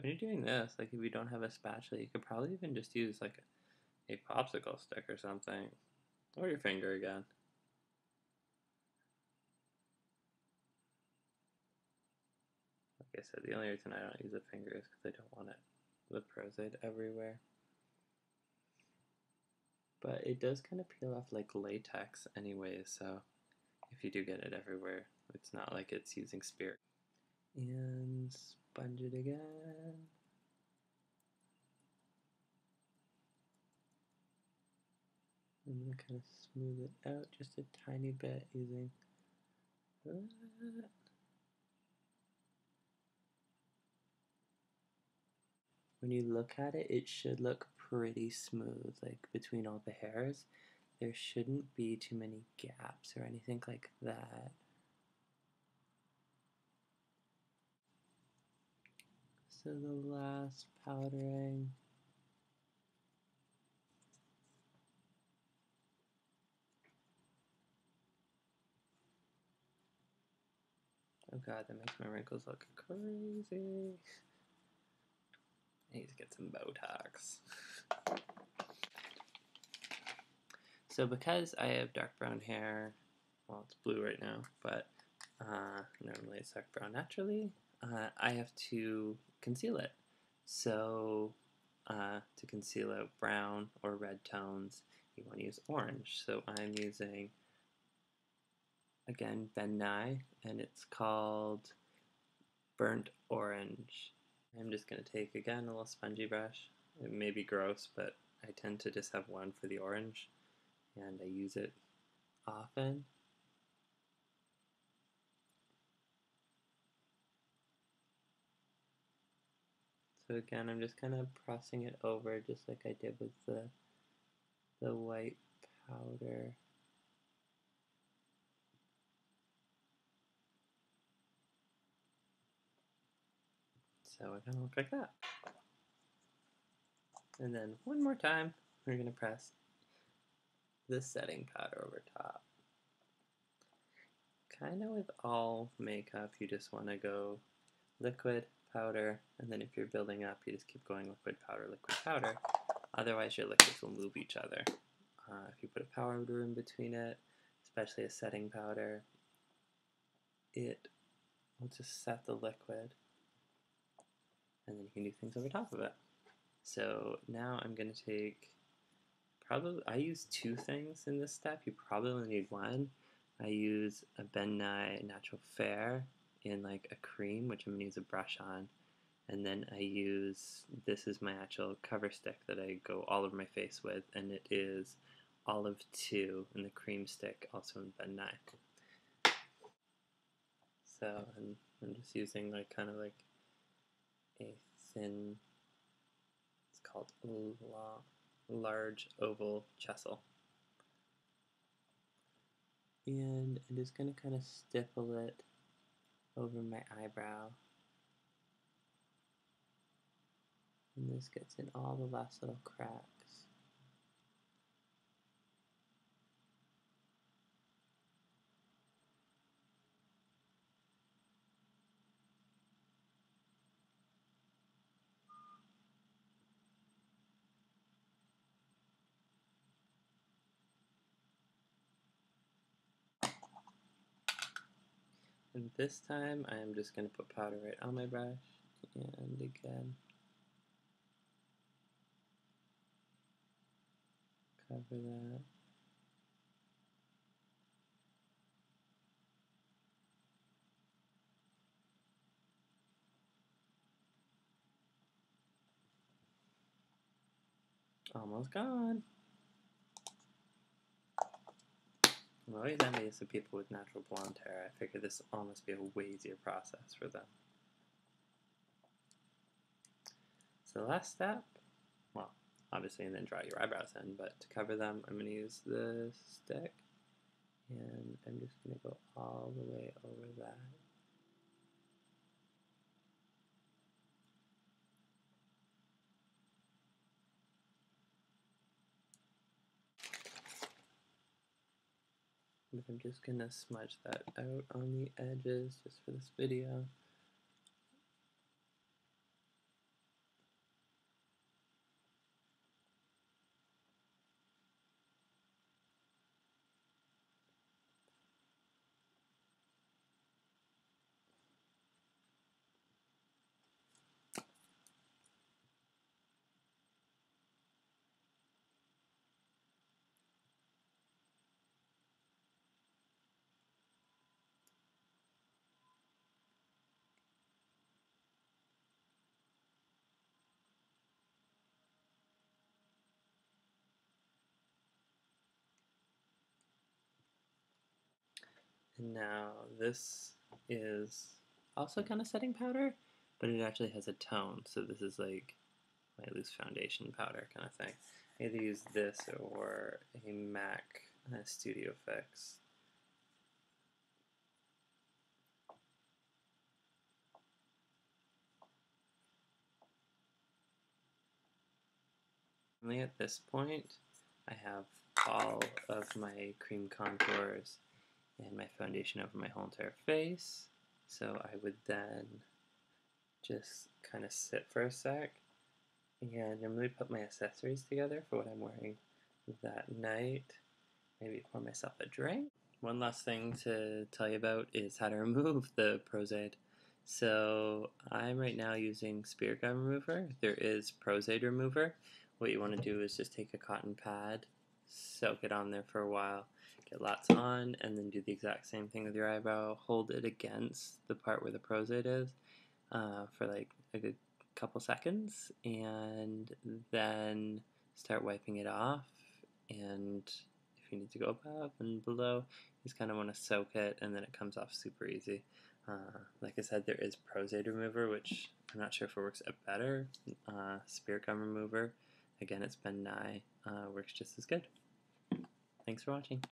when you're doing this, like if you don't have a spatula, you could probably even just use like a popsicle stick or something, or your finger again. Like I said, the only reason I don't use a finger is because I don't want it, the Pros-Aide everywhere. But it does kind of peel off like latex anyways, so if you do get it everywhere, it's not like it's using spirit. And sponge it again. I'm going to kind of smooth it out just a tiny bit using that. When you look at it, it should look pretty smooth, like between all the hairs. There shouldn't be too many gaps or anything like that. So the last powdering. Oh god, that makes my wrinkles look crazy. I need to get some Botox. So because I have dark brown hair, well, it's blue right now, but normally it's dark brown naturally, I have to conceal it. So to conceal out brown or red tones, you want to use orange. So I'm using, again, Ben Nye, and it's called Burnt Orange. I'm just going to take, again, a little spongy brush. It may be gross, but I tend to just have one for the orange, and I use it often. So again, I'm just kind of pressing it over just like I did with the white powder. So it kind of look like that. And then one more time, we're going to press this setting powder over top. Kind of with all makeup, you just want to go liquid, powder, and then if you're building up, you just keep going liquid, powder, liquid, powder. Otherwise, your liquids will move each other. If you put a powder in between it, especially a setting powder, it will just set the liquid, and then you can do things over top of it. So now I'm going to take, I use two things in this step. You probably only need one. I use a Ben Nye Natural Fair in like a cream, which I'm going to use a brush on. And then I use, this is my actual cover stick that I go all over my face with, and it is Olive 2 in the cream stick, also in Ben Nye. So I'm just using like kind of like a thin, it's called large oval chisel. And I'm just going to kind of stipple it over my eyebrow. And this gets in all the last little cracks. And this time I'm just going to put powder right on my brush, and again, cover that. Almost gone. I'm always envious of people with natural blonde hair. I figure this will almost be a way easier process for them. So the last step, well, obviously, and then draw your eyebrows in, but to cover them, I'm going to use this stick, and I'm just going to go all the way over that. And I'm just going to smudge that out on the edges just for this video. And now this is also kind of setting powder, but it actually has a tone, so this is like my loose foundation powder kind of thing. I either use this or a MAC Studio Fix. Only at this point, I have all of my cream contours and my foundation over my whole entire face. So I would then just kind of sit for a sec and normally put my accessories together for what I'm wearing that night. Maybe pour myself a drink. One last thing to tell you about is how to remove the Pros-Aide. So I'm right now using spear gum remover. There is Pros-Aide remover. What you want to do is just take a cotton pad, soak it on there for a while, get lots on, and then do the exact same thing with your eyebrow. Hold it against the part where the Pros-Aide is for like a good couple seconds, and then start wiping it off. And if you need to go above and below, you just kind of want to soak it, and then it comes off super easy. Like I said, there is Pros-Aide remover, which I'm not sure if it works better. Spear gum remover, again, it's Ben Nye, works just as good. Thanks for watching.